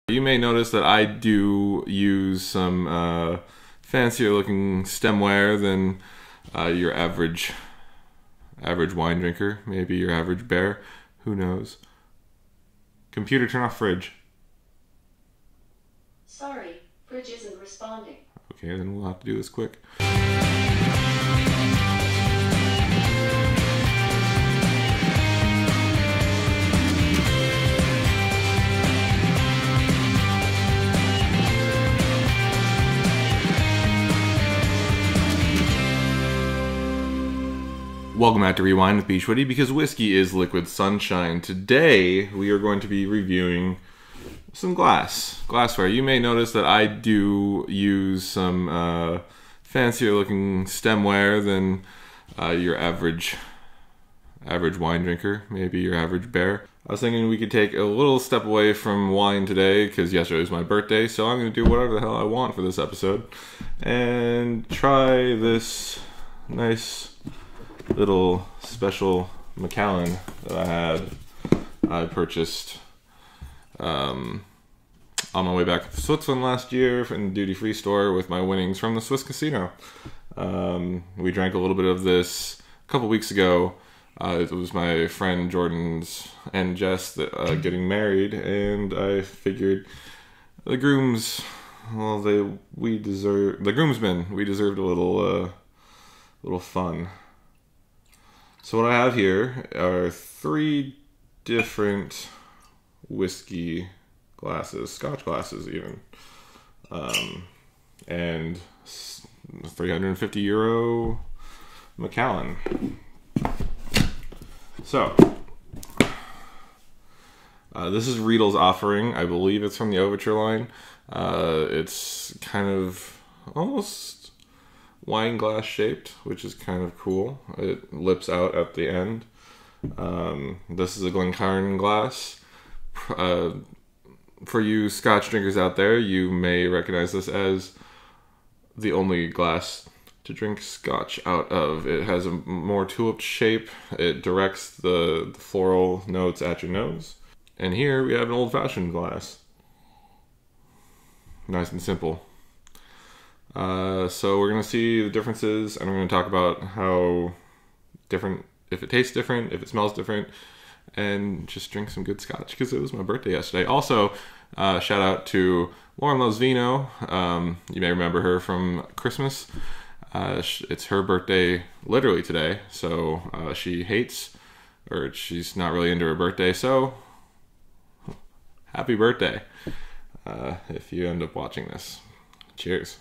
You may notice that I do use some fancier looking stemware than your average wine drinker, maybe your average bear, who knows. Computer, turn off fridge. Sorry, fridge isn't responding. Okay, then we'll have to do this quick. Welcome back to Rewind with bschwitty, because whiskey is liquid sunshine. Today, we are going to be reviewing some glassware. You may notice that I do use some fancier looking stemware than your average wine drinker, maybe your average bear. I was thinking we could take a little step away from wine today, because yesterday was my birthday, so I'm going to do whatever the hell I want for this episode. And try this nice little special Macallan that I purchased on my way back to Switzerland last year in the duty-free store with my winnings from the Swiss casino. We drank a little bit of this a couple weeks ago. It was my friend Jordan's and Jess getting married, and I figured the groomsmen, we deserved a little fun. So what I have here are 3 different whiskey glasses, Scotch glasses even, and €350 Macallan. So, this is Riedel's offering. I believe it's from the Overture line. It's kind of almost wine glass shaped, which is kind of cool. It lips out at the end. This is a Glencairn glass. For you Scotch drinkers out there, you may recognize this as the only glass to drink Scotch out of. It has a more tulip shape. It directs the floral notes at your nose. And here we have an old-fashioned glass. Nice and simple. So we're going to see the differences, and we're going to talk about how different, if it tastes different, if it smells different, and just drink some good Scotch, because it was my birthday yesterday. Also, shout out to Alyssa Wigant. You may remember her from Christmas. It's her birthday literally today, so she hates, or she's not really into her birthday, so happy birthday if you end up watching this. Cheers.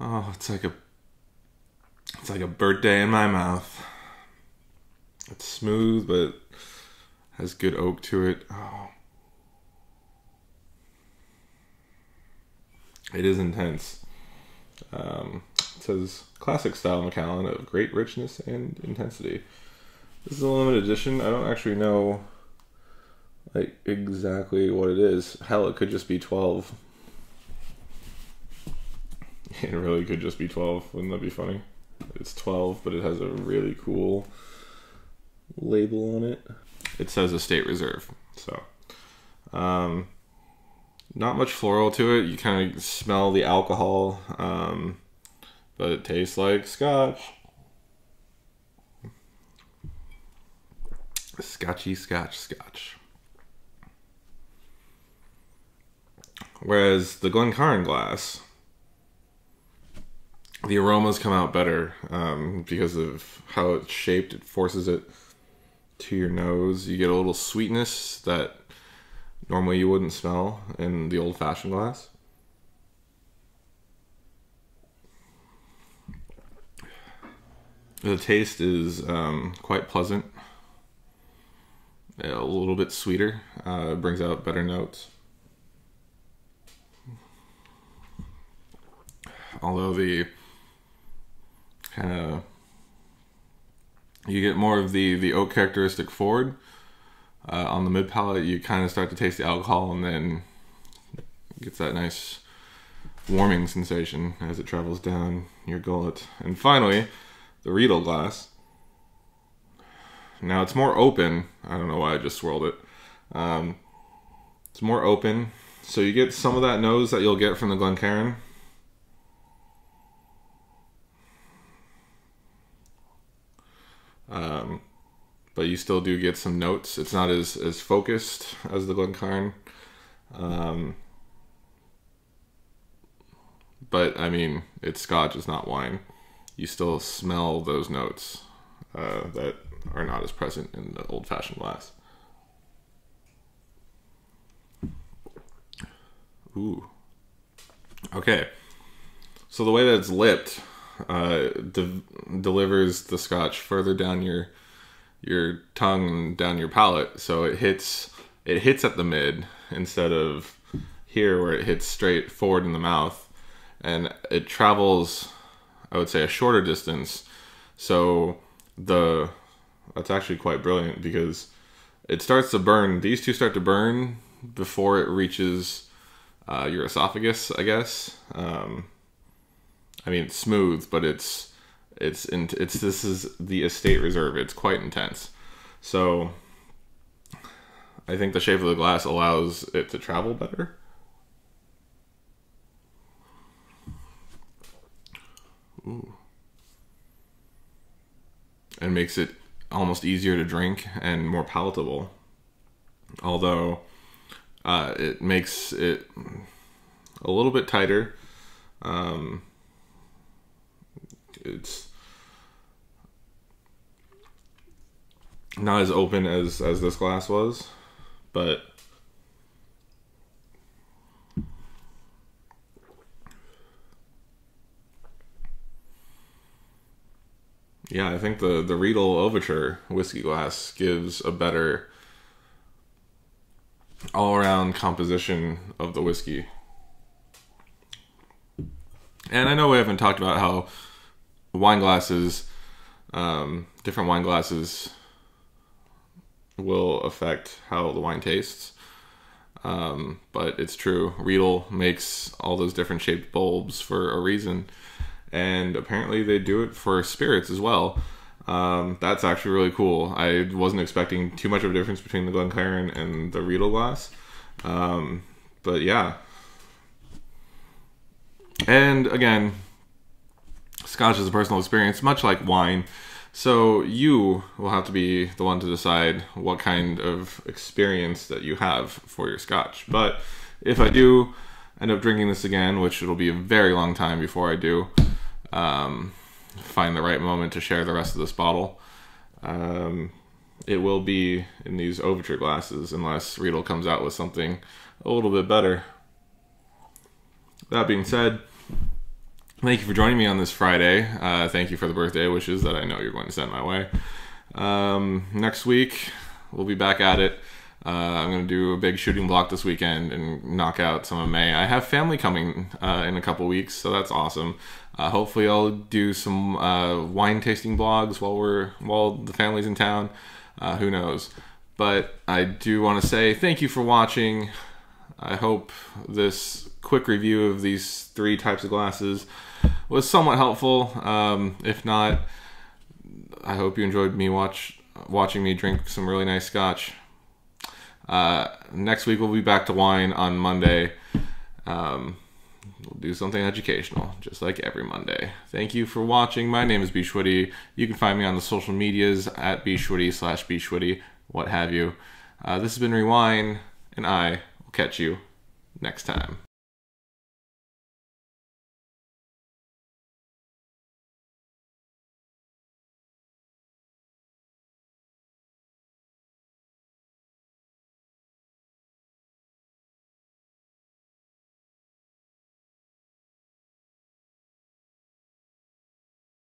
Oh, it's like a birthday in my mouth. It's smooth, but has good oak to it. Oh. It is intense. It says classic style Macallan of great richness and intensity. This is a limited edition. I don't actually know exactly what it is. Hell, it could just be 12. It really could just be 12. Wouldn't that be funny? It's 12, but it has a really cool label on it. It says Estate Reserve. So, not much floral to it. You kind of smell the alcohol, but it tastes like Scotch. Scotchy Scotch. Whereas the Glencairn glass, the aromas come out better because of how it's shaped. It forces it to your nose. You get a little sweetness that normally you wouldn't smell in the old-fashioned glass. The taste is quite pleasant. A little bit sweeter. It brings out better notes. Although the kind of, you get more of the oak characteristic forward. On the mid palate, you kind of start to taste the alcohol, and then it gets that nice warming sensation as it travels down your gullet. And finally, the Riedel glass. Now it's more open. I don't know why I just swirled it. It's more open, so you get some of that nose that you'll get from the Glencairn. But you still do get some notes. It's not as focused as the Glencairn. But I mean, it's Scotch, it's not wine. You still smell those notes that are not as present in the old-fashioned glass. Ooh. Okay. So the way that it's lipped delivers the Scotch further down your tongue and down your palate, so it hits at the mid instead of here where it hits straight forward in the mouth, and it travels, I would say, a shorter distance. So that's actually quite brilliant because it starts to burn. These two start to burn before it reaches your esophagus, I guess. I mean, it's smooth, but this is the estate reserve. It's quite intense. So I think the shape of the glass allows it to travel better. Ooh. And makes it almost easier to drink and more palatable. Although it makes it a little bit tighter. It's not as open as this glass was, but yeah, I think the Riedel Overture whiskey glass gives a better all-around composition of the whiskey. And I know we haven't talked about how wine glasses, different wine glasses will affect how the wine tastes. But it's true. Riedel makes all those different shaped bulbs for a reason. And apparently they do it for spirits as well. That's actually really cool. I wasn't expecting too much of a difference between the Glencairn and the Riedel glass. But yeah. And again, Scotch is a personal experience, much like wine. So you will have to be the one to decide what kind of experience that you have for your Scotch. But if I do end up drinking this again, which it'll be a very long time before I do, find the right moment to share the rest of this bottle, it will be in these Overture glasses, unless Riedel comes out with something a little bit better. That being said, thank you for joining me on this Friday. Thank you for the birthday wishes that I know you're going to send my way. Next week, we'll be back at it. I'm going to do a big shooting block this weekend and knock out some of May. I have family coming in a couple weeks, so that's awesome. Hopefully I'll do some wine tasting blogs while the family's in town. Who knows? But I do want to say thank you for watching. I hope this quick review of these 3 types of glasses was somewhat helpful. If not, I hope you enjoyed me watching me drink some really nice Scotch. Next week we'll be back to wine on Monday. We'll do something educational, just like every Monday. Thank you for watching. My name is bschwitty. You can find me on the social medias at bschwitty/bschwitty, what have you. This has been Rewind, and I will catch you next time.